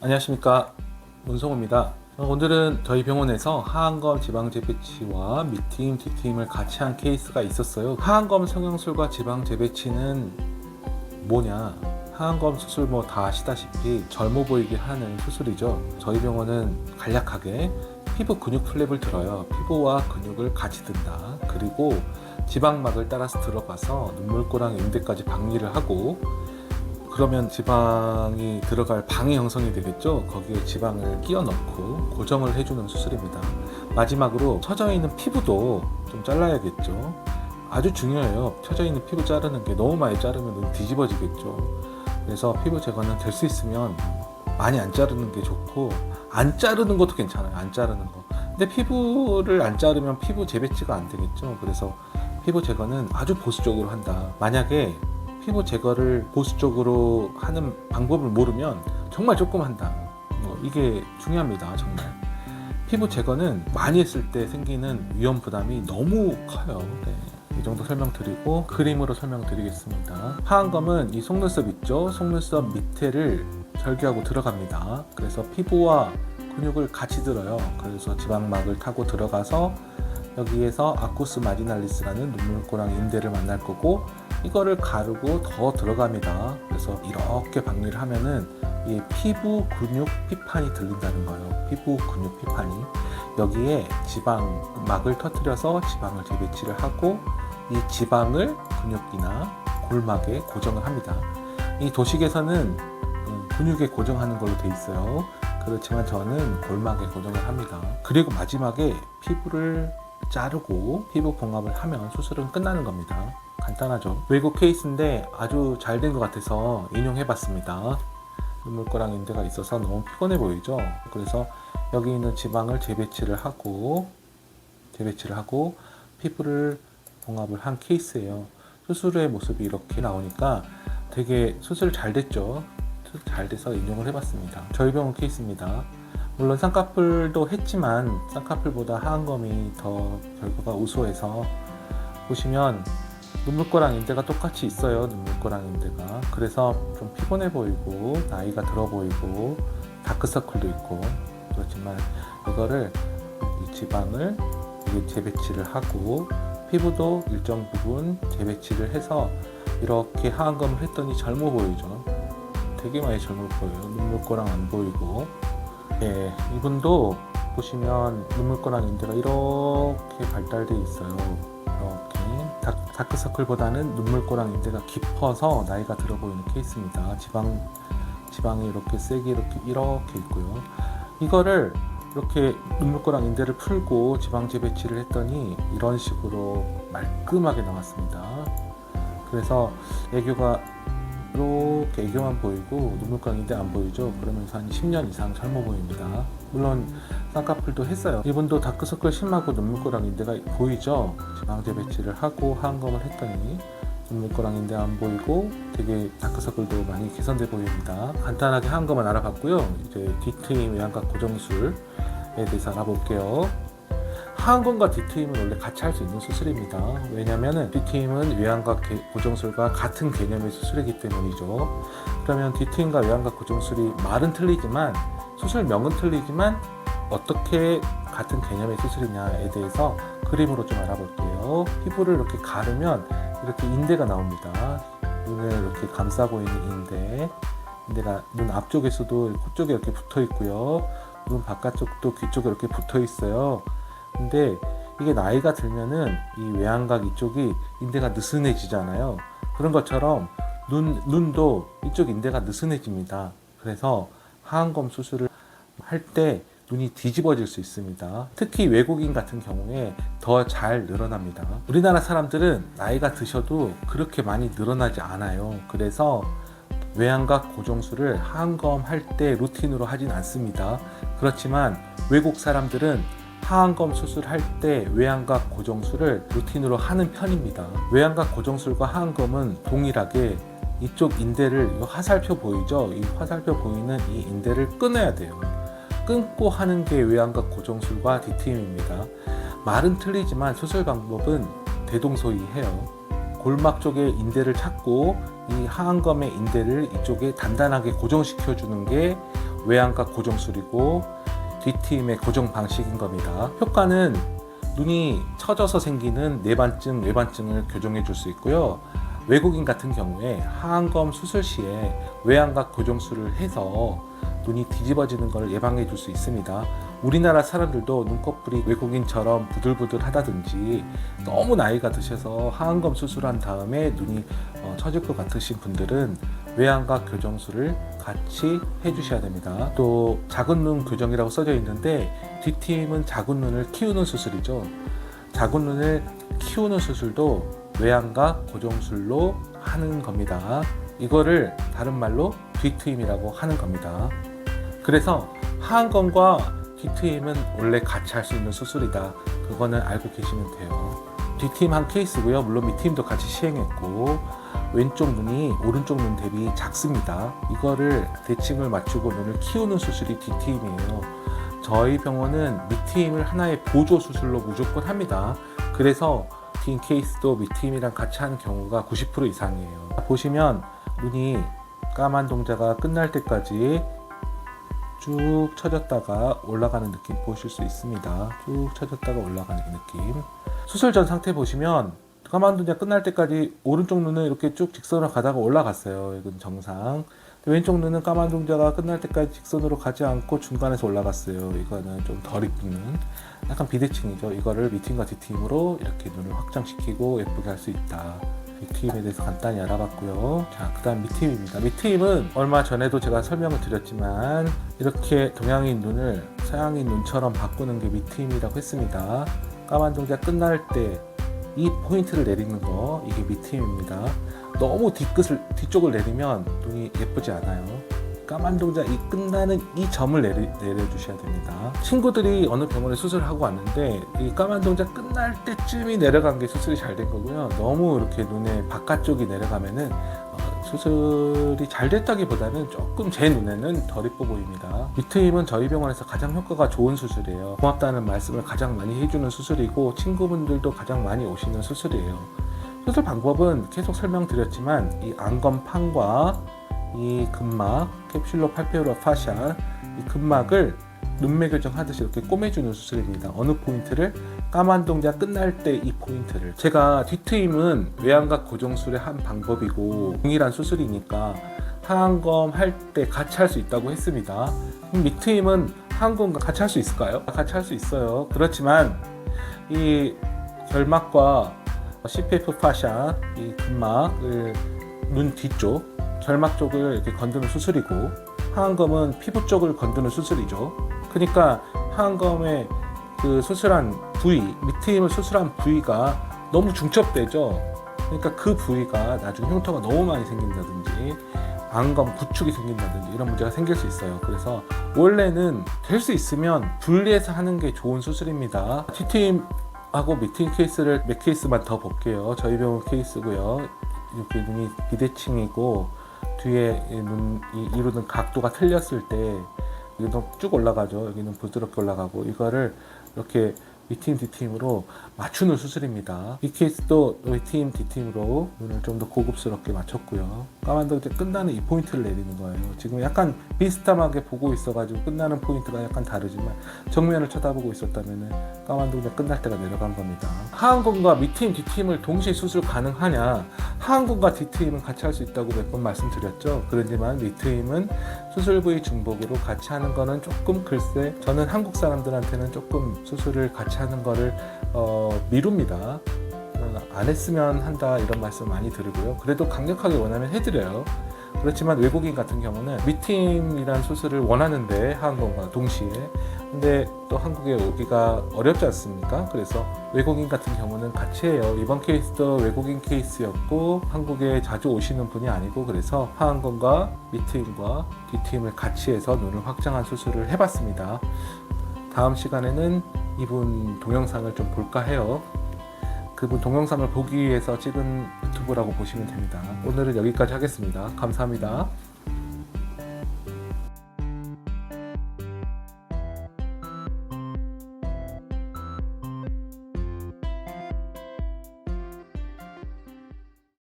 안녕하십니까, 문성호입니다. 오늘은 저희 병원에서 하안검 지방재배치와 B팀, D팀을 같이 한 케이스가 있었어요. 하안검 성형술과 지방재배치는 뭐냐? 하안검 수술 뭐 다 아시다시피 젊어 보이게 하는 수술이죠. 저희 병원은 간략하게 피부 근육 플랩을 들어요. 피부와 근육을 같이 든다. 그리고 지방막을 따라서 들어가서 눈물꼬랑 인대까지 박리를 하고, 그러면 지방이 들어갈 방이 형성이 되겠죠. 거기에 지방을 끼워 넣고 고정을 해주는 수술입니다. 마지막으로 처져 있는 피부도 좀 잘라야겠죠. 아주 중요해요. 처져 있는 피부 자르는 게 너무 많이 자르면 눈 뒤집어지겠죠. 그래서 피부 제거는 될 수 있으면 많이 안 자르는 게 좋고, 안 자르는 것도 괜찮아요. 안 자르는 거. 근데 피부를 안 자르면 피부 재배치가 안 되겠죠. 그래서 피부 제거는 아주 보수적으로 한다. 만약에 피부 제거를 보수적으로 하는 방법을 모르면 정말 조금 한다. 이게 중요합니다. 정말. 피부 제거는 많이 했을 때 생기는 위험 부담이 너무 커요. 네. 이 정도 설명드리고 그림으로 설명드리겠습니다. 하안검은 이 속눈썹 있죠? 속눈썹 밑에를 절개하고 들어갑니다. 그래서 피부와 근육을 같이 들어요. 그래서 지방막을 타고 들어가서 여기에서 아쿠스 마지날리스라는 눈물꼬랑 인대를 만날 거고, 이거를 가르고 더 들어갑니다. 그래서 이렇게 박리를 하면은 이 피부 근육 피판이 들린다는 거예요. 피부 근육 피판이. 여기에 지방막을 터뜨려서 지방을 재배치를 하고, 이 지방을 근육이나 골막에 고정을 합니다. 이 도식에서는 근육에 고정하는 걸로 돼 있어요. 그렇지만 저는 골막에 고정을 합니다. 그리고 마지막에 피부를 자르고 피부 봉합을 하면 수술은 끝나는 겁니다. 간단하죠. 외국 케이스인데 아주 잘 된 것 같아서 인용해봤습니다. 눈물꼬랑 인대가 있어서 너무 피곤해 보이죠. 그래서 여기 있는 지방을 재배치를 하고 피부를 봉합을 한 케이스예요. 수술의 모습이 이렇게 나오니까 되게 수술 잘 됐죠. 수술 잘 돼서 인용을 해봤습니다. 저희 병원 케이스입니다. 물론 쌍꺼풀도 했지만 쌍꺼풀보다 하안검이 더 결과가 우수해서, 보시면 눈물꼬랑 인대가 똑같이 있어요. 눈물꼬랑 인대가. 그래서 좀 피곤해 보이고 나이가 들어 보이고 다크서클도 있고, 그렇지만 이거를 이 지방을 재배치를 하고 피부도 일정 부분 재배치를 해서 이렇게 하안검을 했더니 젊어 보이죠. 되게 많이 젊어 보여요. 눈물꼬랑 안 보이고. 네, 이분도 보시면 눈물꼬랑 인대가 이렇게 발달되어 있어요. 이렇게 다크서클보다는 눈물꼬랑 인대가 깊어서 나이가 들어 보이는 케이스입니다. 지방이 이렇게 세게 이렇게 있고요. 이거를 이렇게 눈물꼬랑 인대를 풀고 지방 재배치를 했더니 이런 식으로 말끔하게 나왔습니다. 그래서 애교가 이렇게 애교만 보이고 눈물꼬랑 인대 안 보이죠. 그러면서 한 10년 이상 젊어 보입니다. 물론 쌍꺼풀도 했어요. 이분도 다크서클 심하고 눈물꼬랑 인대가 보이죠. 지방 재배치를 하고 하안검을 했더니 눈물꼬랑 인대 안 보이고 되게 다크서클도 많이 개선돼 보입니다. 간단하게 하안검은 알아봤고요. 이제 D트임 외양각 고정술에 대해서 알아볼게요. 하안검과 D트임은 원래 같이 할 수 있는 수술입니다. 왜냐하면 D트임은 외양각 고정술과 같은 개념의 수술이기 때문이죠. 그러면 D트임과 외양각 고정술이 말은 틀리지만, 수술명은 틀리지만 어떻게 같은 개념의 수술이냐에 대해서 그림으로 좀 알아볼게요. 피부를 이렇게 가르면 이렇게 인대가 나옵니다. 눈을 이렇게 감싸고 있는 인대가 눈 앞쪽에서도 코 쪽에 이렇게 붙어 있고요. 눈 바깥쪽도 귀 쪽에 이렇게 붙어 있어요. 근데 이게 나이가 들면은 이 외양각 이쪽이 인대가 느슨해지잖아요. 그런 것처럼 눈도 이쪽 인대가 느슨해집니다. 그래서 하안검 수술을 할 때 눈이 뒤집어질 수 있습니다. 특히 외국인 같은 경우에 더 잘 늘어납니다. 우리나라 사람들은 나이가 드셔도 그렇게 많이 늘어나지 않아요. 그래서 외양각 고정술을 하안검 할 때 루틴으로 하진 않습니다. 그렇지만 외국 사람들은 하안검 수술할 때 외양각 고정술을 루틴으로 하는 편입니다. 외양각 고정술과 하안검은 동일하게 이쪽 인대를, 이거 화살표 보이죠? 이 화살표 보이는 이 인대를 끊어야 돼요. 끊고 하는 게 외양각 고정술과 D트임입니다. 말은 틀리지만 수술 방법은 대동소이해요. 골막 쪽에 인대를 찾고 이 하안검의 인대를 이쪽에 단단하게 고정시켜 주는 게 외양각 고정술이고 D팀의 고정 방식인 겁니다. 효과는 눈이 처져서 생기는 뇌반증을 교정해 줄 수 있고요. 외국인 같은 경우에 하안검 수술 시에 외양각 고정술을 해서 눈이 뒤집어지는 것을 예방해 줄 수 있습니다. 우리나라 사람들도 눈꺼풀이 외국인처럼 부들부들하다든지 너무 나이가 드셔서 하안검 수술한 다음에 눈이 처질 것 같으신 분들은 외양각 교정술을 같이 해주셔야 됩니다. 또 작은 눈 교정이라고 써져 있는데 D팀은 작은 눈을 키우는 수술이죠. 작은 눈을 키우는 수술도 외양각 고정술로 하는 겁니다. 이거를 다른 말로 D트임이라고 하는 겁니다. 그래서 하안검과 D트임은 원래 같이 할 수 있는 수술이다. 그거는 알고 계시면 돼요. D트임 한 케이스고요. 물론 밑트임도 같이 시행했고 왼쪽 눈이 오른쪽 눈 대비 작습니다. 이거를 대칭을 맞추고 눈을 키우는 수술이 D트임이에요. 저희 병원은 밑트임을 하나의 보조 수술로 무조건 합니다. 그래서 D인 케이스도 밑트임이랑 같이 하는 경우가 90% 이상이에요. 보시면 눈이 까만 동자가 끝날 때까지 쭉 처졌다가 올라가는 느낌 보실 수 있습니다. 쭉 처졌다가 올라가는 느낌. 수술 전 상태 보시면 까만 동자 끝날 때까지 오른쪽 눈은 이렇게 쭉 직선으로 가다가 올라갔어요. 이건 정상. 왼쪽 눈은 까만 동자가 끝날 때까지 직선으로 가지 않고 중간에서 올라갔어요. 이거는 좀 덜 이쁜 눈. 약간 비대칭이죠. 이거를 밑트임과 D트임으로 이렇게 눈을 확장시키고 예쁘게 할 수 있다. 밑트임에 대해서 간단히 알아봤고요. 자, 그 다음 밑트임입니다. 밑트임은 얼마 전에도 제가 설명을 드렸지만 이렇게 동양인 눈을 서양인 눈처럼 바꾸는 게 밑트임이라고 했습니다. 까만 동자 끝날 때 이 포인트를 내리는 거, 이게 밑트임입니다. 너무 뒤쪽을 내리면 눈이 예쁘지 않아요. 까만 동자 이 끝나는 이 점을 내려주셔야 됩니다. 친구들이 어느 병원에 수술하고 왔는데 이 까만 동자 끝날 때쯤이 내려간 게 수술이 잘 된 거고요. 너무 이렇게 눈의 바깥쪽이 내려가면은 수술이 잘 됐다기보다는 조금 제 눈에는 덜 이뻐 보입니다. 밑트임은 저희 병원에서 가장 효과가 좋은 수술이에요. 고맙다는 말씀을 가장 많이 해주는 수술이고 친구분들도 가장 많이 오시는 수술이에요. 수술 방법은 계속 설명드렸지만 이 안검판과 이 근막, 캡슐로 팔페오라 파샤, 이 근막을 눈매 교정하듯이 이렇게 꼬매주는 수술입니다. 어느 포인트를? 까만 동자 끝날 때 이 포인트를. 제가 D트임은 외양각 고정술의 한 방법이고 동일한 수술이니까 하안검 할 때 같이 할 수 있다고 했습니다. 밑트임은 하안검과 같이 할 수 있을까요? 같이 할 수 있어요. 그렇지만 이 결막과 CPF 파샤, 이 근막을 눈 뒤쪽 결막 쪽을 이렇게 건드는 수술이고 하안검은 피부 쪽을 건드는 수술이죠. 그러니까 하안검의 그 수술한 부위, 밑트임을 수술한 부위가 너무 중첩되죠. 그러니까 그 부위가 나중에 흉터가 너무 많이 생긴다든지 안검 구축이 생긴다든지 이런 문제가 생길 수 있어요. 그래서 원래는 될 수 있으면 분리해서 하는 게 좋은 수술입니다. D트임하고 밑트임 케이스를 몇 케이스만 더 볼게요. 저희 병원 케이스고요. 이렇게 눈이 비대칭이고 뒤에 눈이 이루는 각도가 틀렸을 때 여기는 쭉 올라가죠. 여기는 부드럽게 올라가고 이거를 이렇게 D팀, D팀으로 맞추는 수술입니다. 이 케이스도 D팀, D팀으로 눈을 좀 더 고급스럽게 맞췄고요. 까만 동자 끝나는 이 포인트를 내리는 거예요. 지금 약간 비슷하게 보고 있어가지고 끝나는 포인트가 약간 다르지만 정면을 쳐다보고 있었다면 까만 동자 끝날 때가 내려간 겁니다. 하안검과 밑팀, D팀을 동시에 수술 가능하냐? 하안검과 D팀은 같이 할 수 있다고 몇 번 말씀드렸죠. 그렇지만 밑팀은 수술 부위 중복으로 같이 하는 거는 조금 글쎄 저는 한국 사람들한테는 조금 수술을 같이 하는 거를 미룹니다. 안 했으면 한다 이런 말씀 많이 드리고요. 그래도 강력하게 원하면 해드려요. 그렇지만 외국인 같은 경우는 밑팀이란 수술을 원하는데 하안검과 동시에 근데 또 한국에 오기가 어렵지 않습니까? 그래서 외국인 같은 경우는 같이 해요. 이번 케이스도 외국인 케이스였고 한국에 자주 오시는 분이 아니고 그래서 하안검과 밑팀과 D팀을 같이 해서 눈을 확장한 수술을 해봤습니다. 다음 시간에는 이분 동영상을 좀 볼까 해요. 그분 동영상을 보기 위해서 찍은 유튜브라고 보시면 됩니다. 오늘은 여기까지 하겠습니다. 감사합니다.